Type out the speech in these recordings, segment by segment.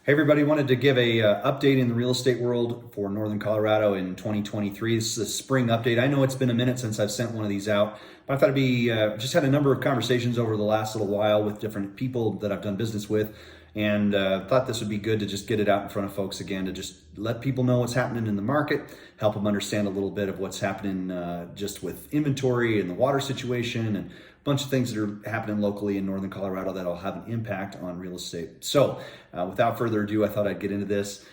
Hey everybody, wanted to give a update in the real estate world for Northern Colorado in 2023. This is a spring update. I know it's been a minute since I've sent one of these out, but I thought it'd be, just had a number of conversations over the last little while with different people that I've done business with, and thought this would be good to just get it out in front of folks again, to just let people know what's happening in the market, help them understand a little bit of what's happening just with inventory and the water situation, and bunch of things that are happening locally in Northern Colorado that'll have an impact on real estate. So without further ado, I thought I'd get into this.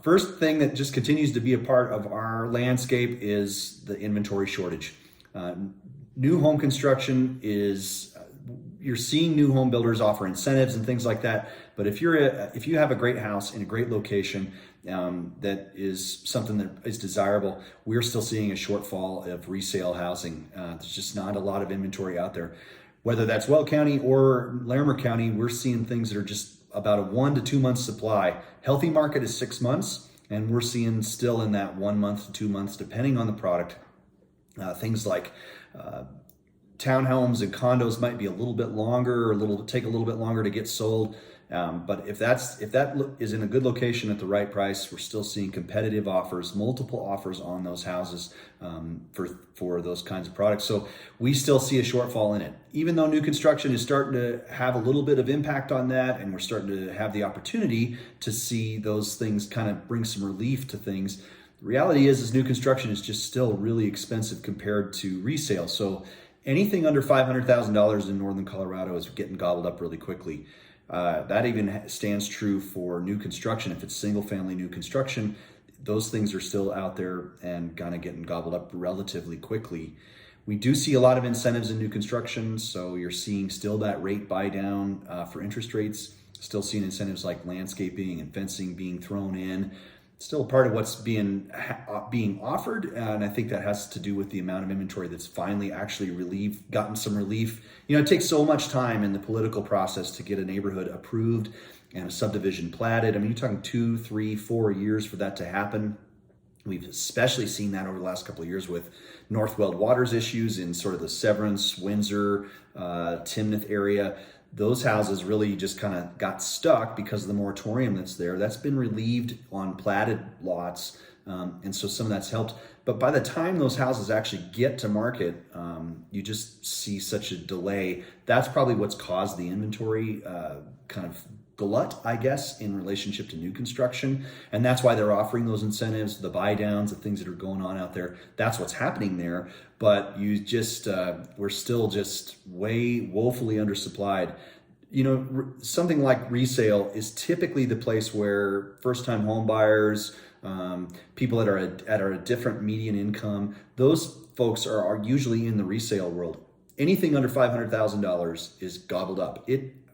First thing that just continues to be a part of our landscape is the inventory shortage. New home construction is, you're seeing new home builders offer incentives and things like that. But if you have a great house in a great location, that is something that is desirable, we're still seeing a shortfall of resale housing. There's just not a lot of inventory out there. Whether that's Weld County or Larimer County, we're seeing things that are just about a 1 to 2 month supply. Healthy market is 6 months, and we're seeing still in that 1 month to 2 months, depending on the product. Things like townhomes and condos might be a little bit longer, or take a little bit longer to get sold. But if that is in a good location at the right price, we're still seeing competitive offers, multiple offers on those houses for those kinds of products. So we still see a shortfall in it. Even though new construction is starting to have a little bit of impact on that, and we're starting to have the opportunity to see those things kind of bring some relief to things, the reality is new construction is just still really expensive compared to resale. So anything under $500,000 in Northern Colorado is getting gobbled up really quickly. That even stands true for new construction. If it's single family new construction, those things are still out there and kind of getting gobbled up relatively quickly. We do see a lot of incentives in new construction, so you're seeing still that rate buy down for interest rates, still seeing incentives like landscaping and fencing being thrown in. Still a part of what's being offered, and I think that has to do with the amount of inventory that's finally actually gotten some relief. You know, it takes so much time in the political process to get a neighborhood approved and a subdivision platted. I mean, you're talking 2, 3, 4 years for that to happen. We've especially seen that over the last couple of years with North Weld Waters issues in sort of the Severance, Windsor, Timnath area. Those houses really just kind of got stuck because of the moratorium that's there. That's been relieved on platted lots, and so some of that's helped. But by the time those houses actually get to market, you just see such a delay. That's probably what's caused the inventory kind of glut, I guess, in relationship to new construction. And that's why they're offering those incentives, the buy downs, the things that are going on out there. That's what's happening there. But we're still just way woefully undersupplied. You know, something like resale is typically the place where first-time home buyers, people that are at a different median income, those folks are usually in the resale world. Anything under $500,000 is gobbled up.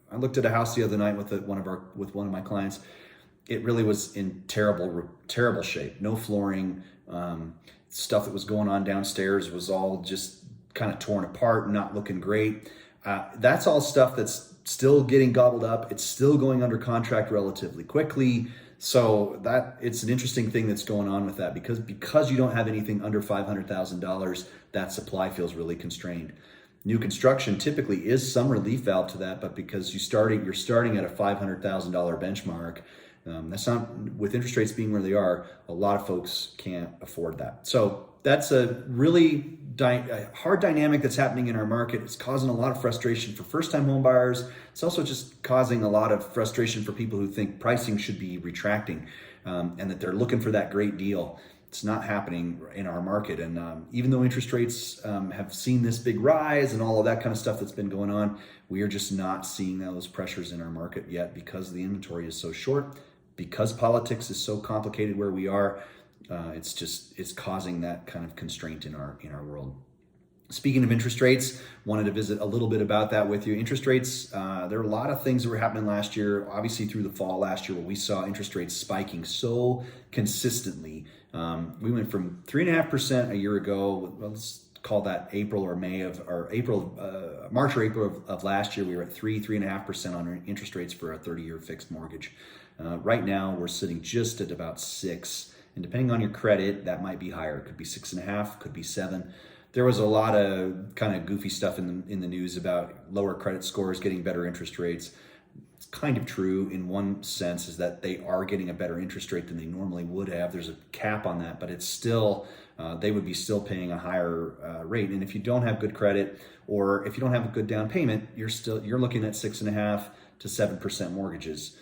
I looked at a house the other night with one of my clients. It really was in terrible shape. No flooring. Stuff that was going on downstairs was all just kind of torn apart and not looking great. That's all stuff that's still getting gobbled up. It's still going under contract relatively quickly. So it's an interesting thing that's going on with that, because you don't have anything under $500,000, that supply feels really constrained. New construction typically is some relief valve to that, but because you're starting at a $500,000 benchmark, that's not, with interest rates being where they are, a lot of folks can't afford that. So that's a really hard dynamic that's happening in our market. It's causing a lot of frustration for first-time home buyers. It's also just causing a lot of frustration for people who think pricing should be retracting, and that they're looking for that great deal. It's not happening in our market. And even though interest rates have seen this big rise and all of that kind of stuff that's been going on, we are just not seeing those pressures in our market yet, because the inventory is so short, because politics is so complicated where we are. It's causing that kind of constraint in our world. Speaking of interest rates, wanted to visit a little bit about that with you. Interest rates, there are a lot of things that were happening last year, obviously through the fall last year, where we saw interest rates spiking so consistently. We went from 3.5% a year ago. Well, let's call that March or April of last year. We were at 3.5% on interest rates for a 30-year fixed mortgage. Right now, we're sitting just at about 6%. And depending on your credit, that might be higher. It could be 6.5%, could be 7%. There was a lot of kind of goofy stuff in the news about lower credit scores getting better interest rates. kind of true in one sense, is that they are getting a better interest rate than they normally would have. There's a cap on that, but it's still, they would be still paying a higher rate. And if you don't have good credit, or if you don't have a good down payment, you're looking at 6.5% to 7% mortgages.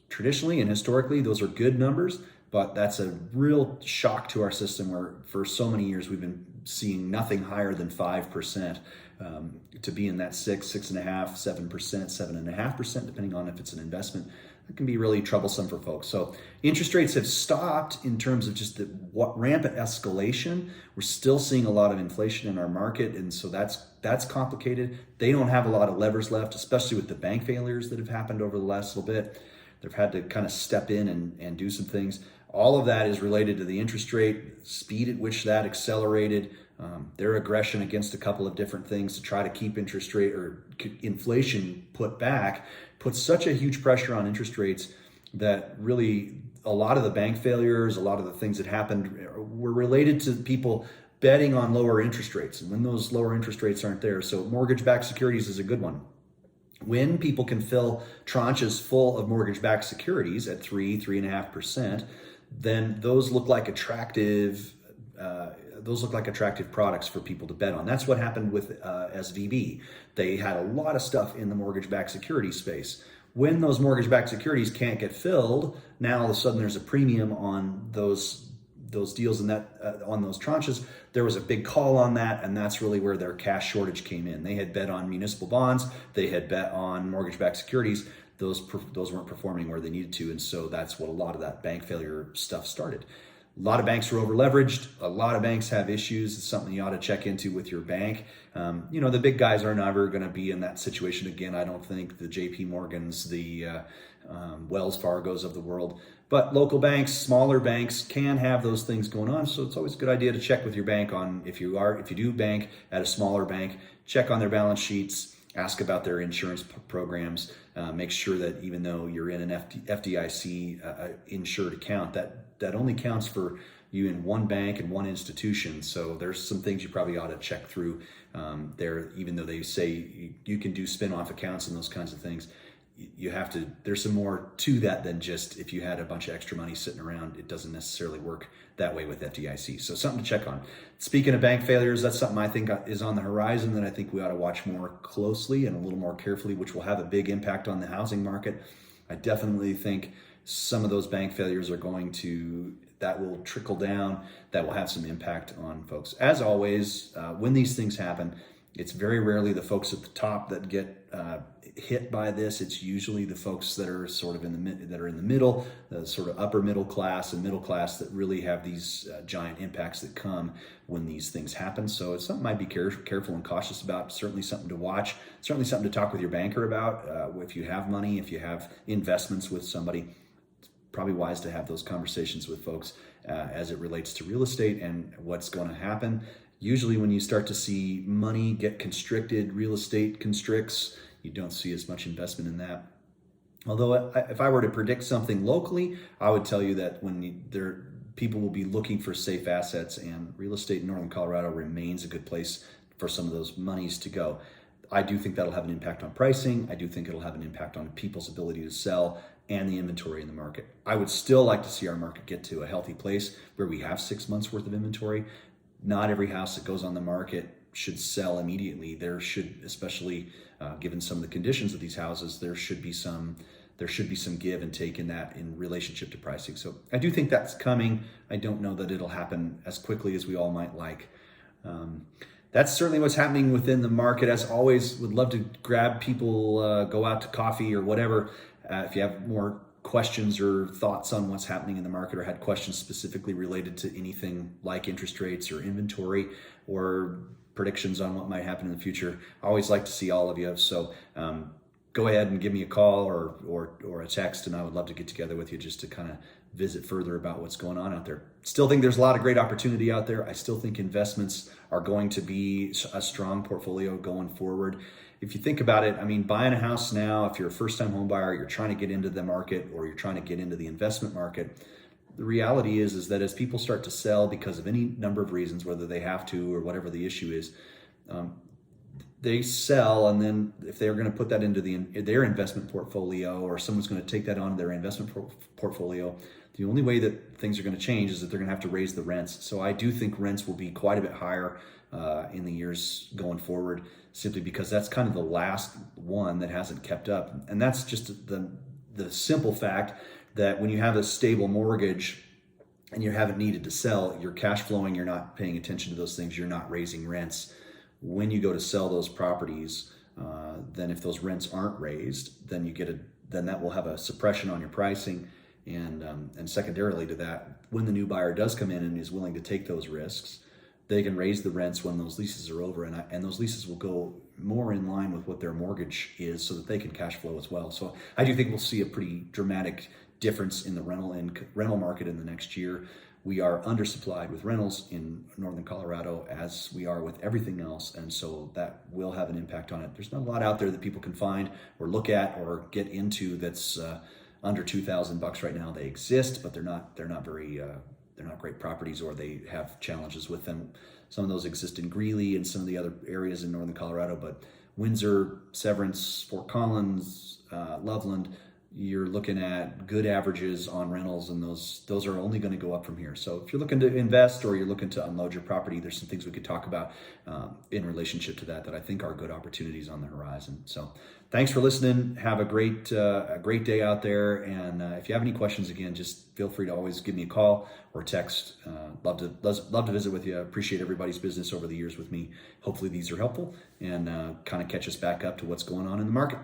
Traditionally and historically, those are good numbers, but that's a real shock to our system, where for so many years we've been seeing nothing higher than 5%. To be in that 6.5%, 7%, 7.5%, depending on if it's an investment, it can be really troublesome for folks. So interest rates have stopped in terms of just what rampant escalation. We're still seeing a lot of inflation in our market, and so that's complicated. They don't have a lot of levers left, especially with the bank failures that have happened over the last little bit. They've had to kind of step in and do some things. All of that is related to the interest rate, speed at which that accelerated, their aggression against a couple of different things to try to keep interest rate or inflation put back, puts such a huge pressure on interest rates that really a lot of the bank failures, a lot of the things that happened were related to people betting on lower interest rates. And when those lower interest rates aren't there, so mortgage-backed securities is a good one. When people can fill tranches full of mortgage-backed securities at 3.5%, then those look like attractive products for people to bet on. That's what happened with SVB. They had a lot of stuff in the mortgage-backed security space. When those mortgage-backed securities can't get filled, now all of a sudden there's a premium on those deals and that on those tranches. There was a big call on that, and that's really where their cash shortage came in. They had bet on municipal bonds, they had bet on mortgage-backed securities. Those weren't performing where they needed to, and so that's what a lot of that bank failure stuff started. A lot of banks are over leveraged. A lot of banks have issues. It's something you ought to check into with your bank. The big guys are never going to be in that situation again. I don't think the JP Morgans, the Wells Fargos of the world, but local banks, smaller banks can have those things going on. So it's always a good idea to check with your bank on if you do bank at a smaller bank, check on their balance sheets, ask about their insurance programs, make sure that even though you're in an FDIC insured account, that only counts for you in one bank and one institution. So there's some things you probably ought to check through there, even though they say you can do spin-off accounts and those kinds of things. There's some more to that than just if you had a bunch of extra money sitting around. It doesn't necessarily work that way with FDIC. So something to check on. Speaking of bank failures, that's something I think is on the horizon that I think we ought to watch more closely and a little more carefully, which will have a big impact on the housing market. I definitely think some of those bank failures that will trickle down, that will have some impact on folks. As always, when these things happen, it's very rarely the folks at the top that get hit by this. It's usually the folks that are sort of in the middle, the sort of upper middle class and middle class that really have these giant impacts that come when these things happen. So it's something I'd be careful and cautious about. Certainly something to watch. Certainly something to talk with your banker about. If you have money, if you have investments with somebody, it's probably wise to have those conversations with folks as it relates to real estate and what's going to happen. Usually when you start to see money get constricted, real estate constricts, you don't see as much investment in that. Although if I were to predict something locally, I would tell you that people will be looking for safe assets, and real estate in Northern Colorado remains a good place for some of those monies to go. I do think that'll have an impact on pricing. I do think it'll have an impact on people's ability to sell and the inventory in the market. I would still like to see our market get to a healthy place where we have 6 months worth of inventory. Not every house that goes on the market should sell immediately. There should, especially given some of the conditions of these houses, there should be some give and take in that in relationship to pricing. So I do think that's coming. I don't know that it'll happen as quickly as we all might like. That's certainly what's happening within the market. As always, would love to grab people, go out to coffee or whatever. If you have more questions or thoughts on what's happening in the market, or had questions specifically related to anything like interest rates or inventory or predictions on what might happen in the future, I always like to see all of you. So go ahead and give me a call or a text, and I would love to get together with you just to kind of visit further about what's going on out there. Still think there's a lot of great opportunity out there. I still think investments are going to be a strong portfolio going forward. If you think about it, I mean, buying a house now, if you're a first-time home buyer, you're trying to get into the market or you're trying to get into the investment market, the reality is that as people start to sell because of any number of reasons, whether they have to or whatever the issue is, they sell, and then if they're going to put that into their investment portfolio, or someone's going to take that on their investment portfolio, the only way that things are going to change is that they're going to have to raise the rents. So I do think rents will be quite a bit higher in the years going forward, simply because that's kind of the last one that hasn't kept up. And that's just the simple fact that when you have a stable mortgage and you haven't needed to sell, you're cash flowing, you're not paying attention to those things, you're not raising rents. When you go to sell those properties, then if those rents aren't raised, then then that will have a suppression on your pricing, and secondarily to that, when the new buyer does come in and is willing to take those risks, they can raise the rents when those leases are over, and those leases will go more in line with what their mortgage is, so that they can cash flow as well. So I do think we'll see a pretty dramatic difference in the rental market in the next year. We are undersupplied with rentals in northern Colorado, as we are with everything else, and so that will have an impact on it. There's not a lot out there that people can find or look at or get into that's under $2,000 right now. They exist, but they're not great properties, or they have challenges with them. Some of those exist in Greeley and some of the other areas in northern Colorado, but Windsor, Severance, Fort Collins, Loveland, you're looking at good averages on rentals, and those are only going to go up from here. So if you're looking to invest or you're looking to unload your property, there's some things we could talk about in relationship to that I think are good opportunities on the horizon. So thanks for listening. Have a great day out there. And if you have any questions, again, just feel free to always give me a call or text. Love to visit with you. I appreciate everybody's business over the years with me. Hopefully these are helpful and kind of catch us back up to what's going on in the market.